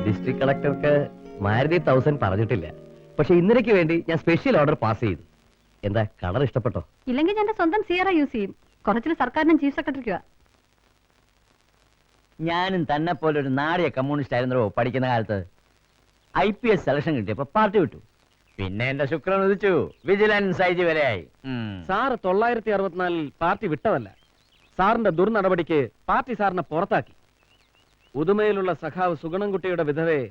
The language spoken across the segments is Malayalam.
ഡിസ്ട്രിക്ട് കളക്ടർക്ക് മാരുതി 1000 പറഞ്ഞിട്ടില്ല. പക്ഷെ ഇന്നലേക്ക് വേണ്ടി ഞാൻ സ്പെഷ്യൽ ഓർഡർ പാസ് ചെയ്തു. എന്താ കളർ ഇഷ്ടപ്പെട്ടോ? ഇല്ലെങ്കിൽ ഞാൻ സ്വന്തം സിയറ യൂസ് ചെയ്യും. കുറച്ചിൽ സർക്കാരിനും ചീഫ് സെക്രട്ടറിക്കുവാ. ഞാനും തന്നെ പോലെ ഒരു നാടിയ കമ്മ്യൂണിസ്റ്റ് ആയിരുന്നോ പഠിക്കുന്ന കാലത്ത്. IPS സെലക്ഷൻ കിട്ടിയപ്പോ പാർട്ടി വിട്ടു. പിന്നെ എന്റെ ശുക്രൻ ഉദിച്ചു, വിജിലൻസ് IG വരെയായി. സാർ 964 പാർട്ടി വിട്ടതല്ല. സാറിന്റെ ദുർനടപടിക്ക് പാർട്ടി സാറിനെ പുറത്താക്കി. ഉദുമയിലുള്ള സഖാവ് സുഗണൻകുട്ടിയുടെ വിധവയെ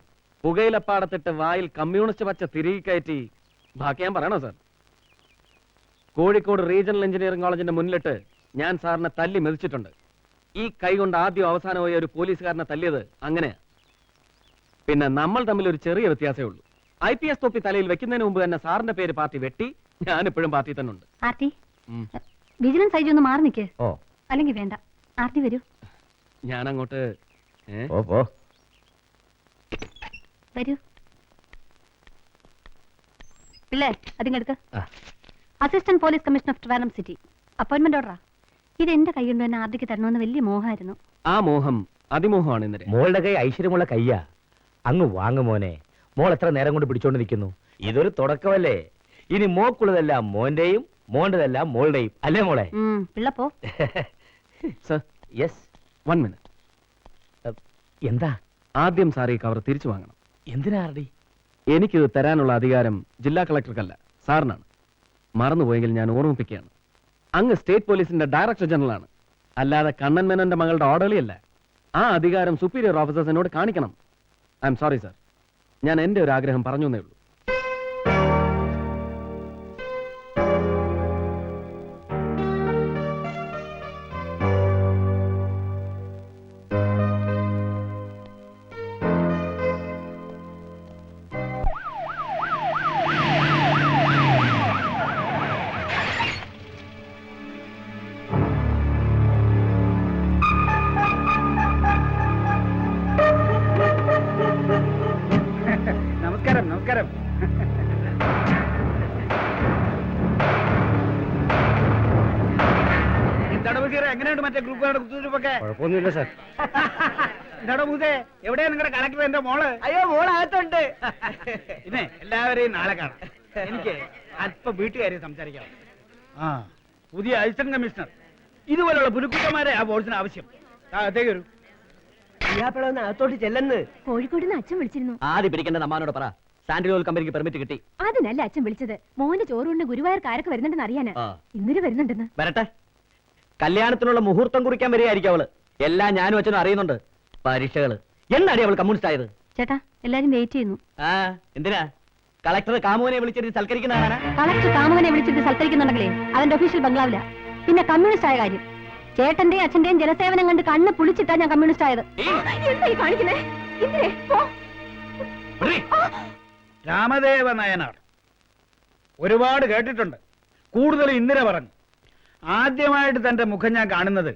പുകയിലപ്പാടത്തിട്ട് വായിൽ കമ്മ്യൂണിസ്റ്റ് പച്ച തിരികെ കയറ്റി ബാക്കി ഞാൻ പറയണോ സാർ? കോഴിക്കോട് റീജിയണൽ എഞ്ചിനീയറിംഗ് കോളേജിന്റെ മുന്നിലിട്ട് ഞാൻ സാറിനെ തല്ലി മെതിച്ചിട്ടുണ്ട്. ഈ കൈ കൊണ്ട് ആദ്യം അവസാനമായി ഒരു പോലീസുകാരനെ തല്ലിയത് അങ്ങനെയാ. പിന്നെ നമ്മൾ തമ്മിൽ ഒരു ചെറിയ വ്യത്യാസമേ ഉള്ളൂ. IPS തൊപ്പി തലയിൽ വെക്കുന്നതിന് മുമ്പ് തന്നെ സാറിന്റെ പേര് പാർട്ടി വെട്ടി. ഞാൻ ഇപ്പോഴും പാർട്ടി തന്നെ ഉണ്ട്. ആർട്ടി, വിജിലൻസ് IG ഒന്ന് മാറി നിൽക്കേ. ഓ, അല്ലെങ്കിൽ വേണ്ട, ആർട്ടി വരൂ. ഞാൻ അങ്ങോട്ട് വരൂ. പിള്ളേ അതിങ്ങെടുക്ക. Assistant police commissioner of Trivandrum city, appointment ഓർഡറാ. ഇത് എന്റെ കൈ കൊണ്ട് തന്നെ ആർട്ടിക്ക് തരണമെന്ന് വലിയ മോഹമായിരുന്നു. ആ മോഹം അതിമോഹമാണ് ഇന്നലെ. മോളുടെ കൈ ഐശ്വര്യമുള്ള കയ്യാ. അങ്ങ് വാങ്ങു മോനെ. മോൾ എത്ര നേരം കൊണ്ട് പിടിച്ചോണ്ട് നിൽക്കുന്നു? ഇതൊരു തുടക്കമല്ലേ. ഇനി മോക്കുള്ളതെല്ലാം മോന്റെയും മോണ്ടതെല്ലാം മോളുടെയും, അല്ലേ മോളെ? പിള്ളപ്പോ. Sir, yes, 1 minute. എന്താ? ആദ്യം സാർ ഈ കവർ തിരിച്ചു വാങ്ങണം. എന്തിനാ ആർഡി? എനിക്കിത് തരാനുള്ള അധികാരം ജില്ലാ കളക്ടർക്കല്ല, സാറിനാണ്. മറന്നുപോയെങ്കിൽ ഞാൻ ഓർമ്മിപ്പിക്കുകയാണ്. അങ്ങ് സ്റ്റേറ്റ് പോലീസിന്റെ ഡയറക്ടർ ജനറൽ ആണ്, അല്ലാതെ കണ്ണൻ മേനോന്റെ മകളുടെ ഓർഡറിയല്ല. ആ അധികാരം സുപ്പീരിയർ ഓഫീസേഴ്സിനോട് കാണിക്കണം. ഐ എം സോറി സാർ, ഞാൻ എന്റെ ഒരു ആഗ്രഹം പറഞ്ഞു എന്നേ ഉള്ളൂ. നമസ്കാരം. എന്താണ് ബഷീറെ, എങ്ങനെയുണ്ട് മറ്റേ ഗ്രൂപ്പുകാരുടെ കുത്തുതിരിപ്പൊക്കെ? കുഴപ്പമൊന്നുമില്ല സാർ. എന്താണോ മൂസേ, എവിടെയാ നിങ്ങളുടെ കളക്ടർ? എന്റെ മോള്. അയ്യോ, മോളകത്തുണ്ട്. പിന്നെ എല്ലാവരെയും നാളെ കാണാം. എനിക്ക് അല്പം വീട്ടുകാരെ സംസാരിക്കാം. പുതിയ അസിസ്റ്റന്റ് കമ്മീഷണർ ഇതുപോലുള്ള പുരുക്കുട്ടന്മാരെ ആ ബോർഡ്സിന് ആവശ്യം. അതേക്ക് വരൂ. അകത്തോട്ട് ചെല്ലെന്ന് കോഴിക്കോട് നിന്ന് അച്ഛൻ വിളിച്ചിരുന്നു. ആദ്യം പിടിക്കേണ്ട നമ്മാനോട് പറ. സാൻഡ്രിയോൾ കമ്പനിക്ക് പെർമിറ്റ് കിട്ടി. അതിനല്ല അച്ഛൻ വിളിച്ചത്. മോന്റെ ചോറുകൊണ്ട് ഗുരുവായൂർക്ക് ആരൊക്കെ വരുന്നുണ്ടെന്ന് അറിയാനാ. ഇന്നലെ വരുന്നുണ്ടെന്ന്. വരട്ടെ. കല്യാണത്തിനുള്ള മുഹൂർത്തം കുറിക്കാൻ വരികയായിരിക്കും അവള്. എല്ലാം ഞാനും അച്ഛനും അറിയുന്നുണ്ട്. പരീക്ഷകള് എന്നാടി അവൾ കമ്മ്യൂണിസ്റ്റ് ആയത്? ചേട്ടാ, എല്ലാരും വെയിറ്റ് ചെയ്യുന്നു. എന്തിനാ കളക്ടർ കാമുവിനെ വിളിച്ചിട്ട് സൽക്കരിക്കുന്നതാണ്? കളക്ടർ കാമുവിനെ വിളിച്ചിട്ട് സൽക്കരിക്കുന്നുണ്ടെങ്കിലേ അതിന്റെ ഒഫീഷ്യൽ ബംഗ്ലാവില്ല. പിന്നെ കമ്മ്യൂണിസ്റ്റ് ആയ കാര്യം, ചേട്ടന്റെയും അച്ഛന്റെയും ജനസേവനം കണ്ട് കണ്ണ് പുളിച്ചിട്ടാ ഞാൻ കമ്മ്യൂണിസ്റ്റ് ആയത്. എന്താ ഈ കാണിക്കുന്നേ? രാമദേവ നയനാർ ഒരുപാട് കേട്ടിട്ടുണ്ട്. കൂടുതൽ ഇന്ദിര പറഞ്ഞു. ആദ്യമായിട്ട് തന്റെ മുഖം ഞാൻ കാണുന്നത്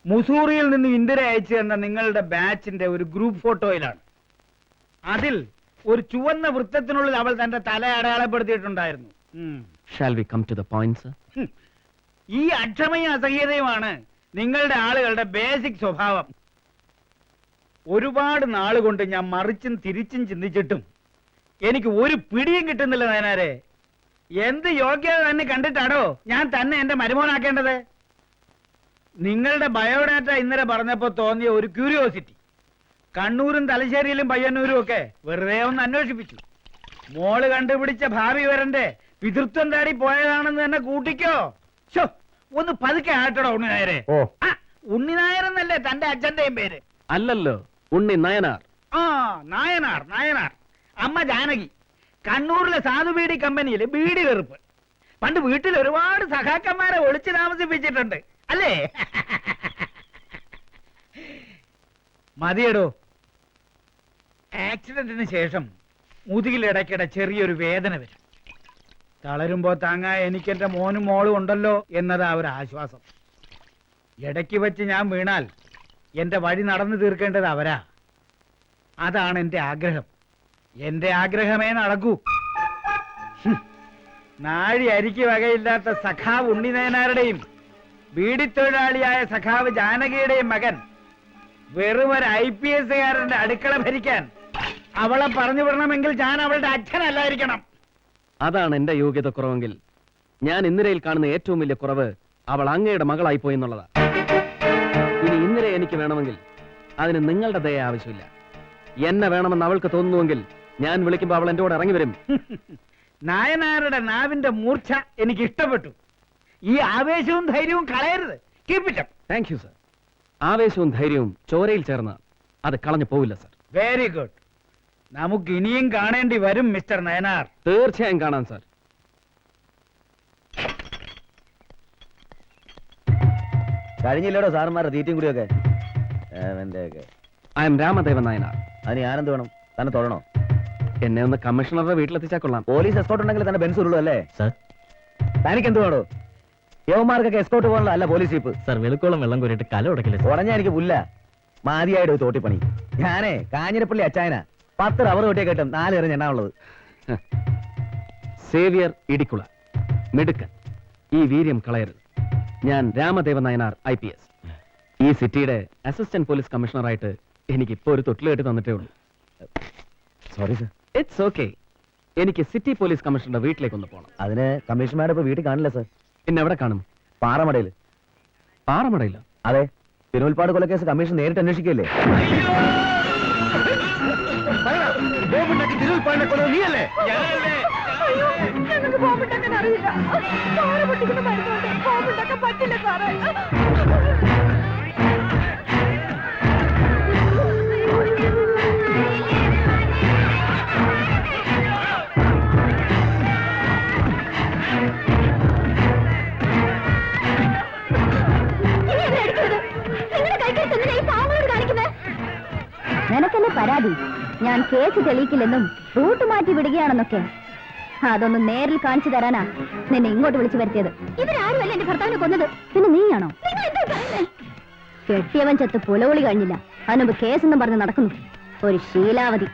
മുസൂറിയിൽ നിന്ന് ഇന്ദിര അയച്ചു തന്ന നിങ്ങളുടെ ബാച്ചിന്റെ ഒരു ഗ്രൂപ്പ് ഫോട്ടോയിലാണ്. അതിൽ ഒരു ചുവന്ന വൃത്തത്തിനുള്ളിൽ അവൾ തന്റെ തല അടയാളപ്പെടുത്തിയിട്ടുണ്ടായിരുന്നു. Shall we come to the point, sir? ഈ അക്ഷമയും അസഹ്യതയുമാണ് നിങ്ങളുടെ ആളുകളുടെ ബേസിക് സ്വഭാവം. ഒരുപാട് നാളുകൊണ്ട് ഞാൻ മറിച്ചും തിരിച്ചും ചിന്തിച്ചിട്ടും എനിക്ക് ഒരു പിടിയും കിട്ടുന്നില്ല നയനാരെ. എന്ത് യോഗ്യത തന്നെ കണ്ടിട്ടാണോ ഞാൻ തന്നെ എന്റെ മരുമോനാക്കേണ്ടത്? നിങ്ങളുടെ ബയോഡാറ്റ ഇന്നലെ പറഞ്ഞപ്പോ തോന്നിയ ഒരു ക്യൂരിയോസിറ്റി കണ്ണൂരും തലശ്ശേരിയിലും പയ്യന്നൂരും ഒക്കെ വെറുതെ ഒന്ന് അന്വേഷിപ്പിച്ചു. മോള് കണ്ടുപിടിച്ച ഭാവി വരന്റെ പിതൃത്വം തേടി പോയതാണെന്ന് തന്നെ കൂട്ടിക്കോ. ഒന്ന് പതുക്കെ ആട്ടടോ ഉണ്ണിനായരെ. ഉണ്ണിനായരെന്നല്ലേ തന്റെ അച്ഛന്റെയും പേര്? അല്ലല്ലോ, ഉണ്ണി നയനാർ. നായനാർ നായനാർ. അമ്മ ജാനകി. കണ്ണൂരിലെ സാധുബീഡി കമ്പനിയിൽ ബീഡി വെറുപ്പ്. പണ്ട് വീട്ടിൽ ഒരുപാട് സഖാക്കന്മാരെ ഒളിച്ചു താമസിപ്പിച്ചിട്ടുണ്ട് അല്ലേ? മതിയടോ. ആക്സിഡന്റിന് ശേഷം മുതുകിലിടയ്ക്കിടെ ചെറിയൊരു വേദന വരും. തളരുമ്പോ താങ്ങാൻ എനിക്കെന്റെ മോനും മോളും ഉണ്ടല്ലോ എന്നതാ ഒരു ആശ്വാസം. ഇടയ്ക്ക് വെച്ച് ഞാൻ വീണാൽ എന്റെ വഴി നടന്നു തീർക്കേണ്ടത് അവരാ. അതാണ് എന്റെ ആഗ്രഹം. എന്റെ ആഗ്രഹമേ നടക്കൂ. നാഴി അരിക്ക് വകയില്ലാത്ത സഖാവ് ഉണ്ണിനയനാരുടെയും ബീഡിത്തൊഴിലാളിയായ സഖാവ് ജാനകിയുടെയും മകൻ വെറും ഒരു IPS കാരന്റെ അടുക്കള ഭരിക്കാൻ അവളെ പറഞ്ഞു വിടണമെങ്കിൽ ഞാൻ അവളുടെ അച്ഛനല്ലായിരിക്കണം. അതാണ് എന്റെ യോഗ്യത കുറവെങ്കിൽ ഞാൻ ഇന്ദിരയിൽ കാണുന്ന ഏറ്റവും വലിയ കുറവ് അവൾ അങ്ങയുടെ മകളായി പോയി എന്നുള്ളതാ. ഇനി ഇന്ദിര എനിക്ക് വേണമെങ്കിൽ അതിന് നിങ്ങളുടെ ദയ ആവശ്യമില്ല. എന്നെ വേണമെന്ന് അവൾക്ക് തോന്നുന്നുവെങ്കിൽ ഞാൻ വിളിക്കുമ്പോൾ അവൾ എന്റെ കൂടെ ഇറങ്ങി വരും. നായനാരുടെ നാവിന്റെ മൂർച്ച എനിക്ക് ഇഷ്ടപ്പെട്ടു. ഈ ആവേശവും ധൈര്യവും കളയരുത്. Keep it up. Thank you sir. ആവേശവും ധൈര്യവും ചോരയിൽ ചേർന്ന് അത് കളഞ്ഞു പോവില്ല സർ. Very good. നമുക്ക് ഇനിയും കാണേണ്ടി വരും മിസ്റ്റർ നയനാർ. തീർച്ചയായും കാണാം സർ. കഴിഞ്ഞില്ലേടോ സാറന്മാരുടെ തീറ്റയും കൂടിയൊക്കെ? I M Ramadevan Nayanar. അതിന് ഞാനെന്ത് വേണം? തന്നെ തൊഴണോ? എന്നെ ഒന്ന് കമ്മീഷണറുടെ വീട്ടിലെത്തിച്ചാൽ കൊള്ളാം. പോലീസ് എസ്കോട്ട് ഉണ്ടെങ്കിൽ തന്നെ ബെൻസ് ഉള്ളൂ അല്ലേ സാർ? തനിക്ക് എന്ത് വേണോ? യവന്മാർക്കൊക്കെ എസ്കോട്ട് പോകണല്ലോ, അല്ല പോലീസ് ജീപ്പ്. സാർ വെളുക്കോളം വെള്ളം കോരിയിട്ട് കല ഉടക്കില്ല. ഉടഞ്ഞ എനിക്ക് പുല്ല മാതിയായിട്ട് തോട്ടിപ്പണി. ഞാനേ കാഞ്ഞിരപ്പള്ളി അച്ചായന 10 റബ്ബർ വെട്ടിയെ കേട്ടും 4 എറിഞ്ഞ എണ്ണാവുള്ളത്. സേവിയർ ഇടിക്കുള മിടുക്കൻ. ഈ വീര്യം കളയരുത്. ഞാൻ രാമദേവൻ നായനാർ IPS. ഈ സിറ്റിയുടെ അസിസ്റ്റന്റ് പോലീസ് കമ്മീഷണറായിട്ട് എനിക്ക് ഇപ്പോ ഒരു തൊട്ടിൽ കെട്ടി തന്നിട്ടേ ഉള്ളൂ. Sorry sir. It's okay. എനിക്ക് സിറ്റി പോലീസ് കമ്മീഷണറുടെ വീട്ടിലേക്ക് ഒന്ന് പോകണം. അതിന് കമ്മീഷണർമാരെ ഇപ്പൊ വീട്ടിൽ കാണില്ല സർ. പിന്നെ എവിടെ കാണും? പാറമടയിൽ. പാറമടയിലോ? അതെ, തിരുവൽപ്പാട് കൊലക്കേസ് കമ്മീഷൻ നേരിട്ട് അന്വേഷിക്കല്ലേ. ഞങ്ങൾക്ക് ബോംബുണ്ടാക്കാൻ അറിയില്ല. പാറ പൊട്ടിക്കുന്ന മരുന്നുകൊണ്ട് ബോംബുണ്ടാക്കാൻ പറ്റില്ല സാറേ. നിനക്കെന്നെ പരാതി ഞാൻ കേസ് തെളിയിക്കില്ലെന്നും റൂട്ട് മാറ്റി വിടുകയാണെന്നൊക്കെ. അതൊന്ന് നേരിൽ കാണിച്ചു തരാനാ നിന്നെ ഇങ്ങോട്ട് വിളിച്ചു വരുത്തിയത്. ഇവരാരുമല്ല എന്റെ ഭർത്താവിനെ കൊന്നത്, പിന്നെ നീയാണോ? കെട്ടിയവൻ ചത്ത് പുലവിളി കഴിഞ്ഞില്ല, അതിനുമ്പ് കേസെന്നും പറഞ്ഞ് നടക്കുന്നു ഒരു ശീലാവതി.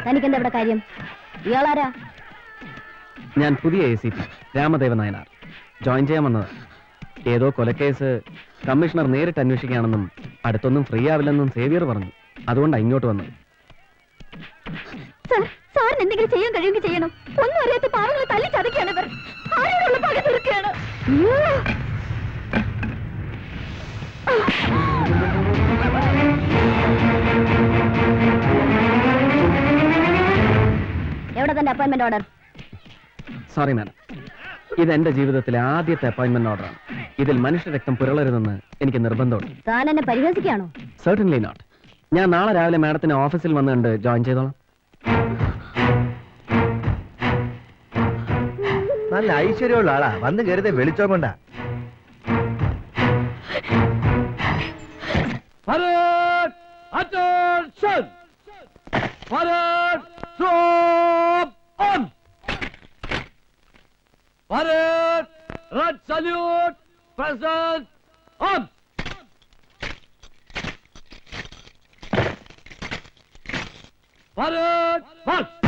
തനിക്കെന്താ ഇവിടെ കാര്യം? ഇയാളാരാ? ഞാൻ പുതിയ ACP രാമദേവൻ നായനാർ. ജോയിൻ ചെയ്യാൻ വന്നത്. ഏതോ കൊലക്കേസ് കമ്മീഷണർ നേരിട്ട് അന്വേഷിക്കുകയാണെന്നും അടുത്തൊന്നും ഫ്രീ ആവില്ലെന്നും സേവിയർ പറഞ്ഞു. അതുകൊണ്ടാണ് ഇങ്ങോട്ട് വന്നത്. സാറിന് എന്തെങ്കിലും ചെയ്യാൻ കഴിയുമെങ്കിൽ ചെയ്യണം. ഒന്നും അറിയാത്ത പാവങ്ങളെ തല്ലി ചതക്കുകയാണ് ഇവർ. ആരോടുള്ള പക തീർക്കുകയാണ്. എവിടെ തന്റെ അപ്പോയിന്റ്മെന്റ് ഓർഡർ? സോറി മാഡം, ഇത് എന്റെ ജീവിതത്തിലെ ആദ്യത്തെ അപ്പോയിന്റ്മെന്റ് ഓർഡറാണ്. ഇതിൽ മനുഷ്യ രക്തം പുരളരുതെന്ന് എനിക്ക് നിർബന്ധമുണ്ട്. താൻ എന്നെ പരിഹസിക്കുകയാണോ? Certainly not. ഞാൻ നാളെ രാവിലെ മാഡത്തിന് ഓഫീസിൽ വന്ന് കണ്ട് ജോയിൻ ചെയ്തോളാം. നല്ല ഐശ്വര്യമുള്ള ആളാ, വന്ന് കയറിയത് വെളിച്ചോ കൊണ്ടാ. Forward, march!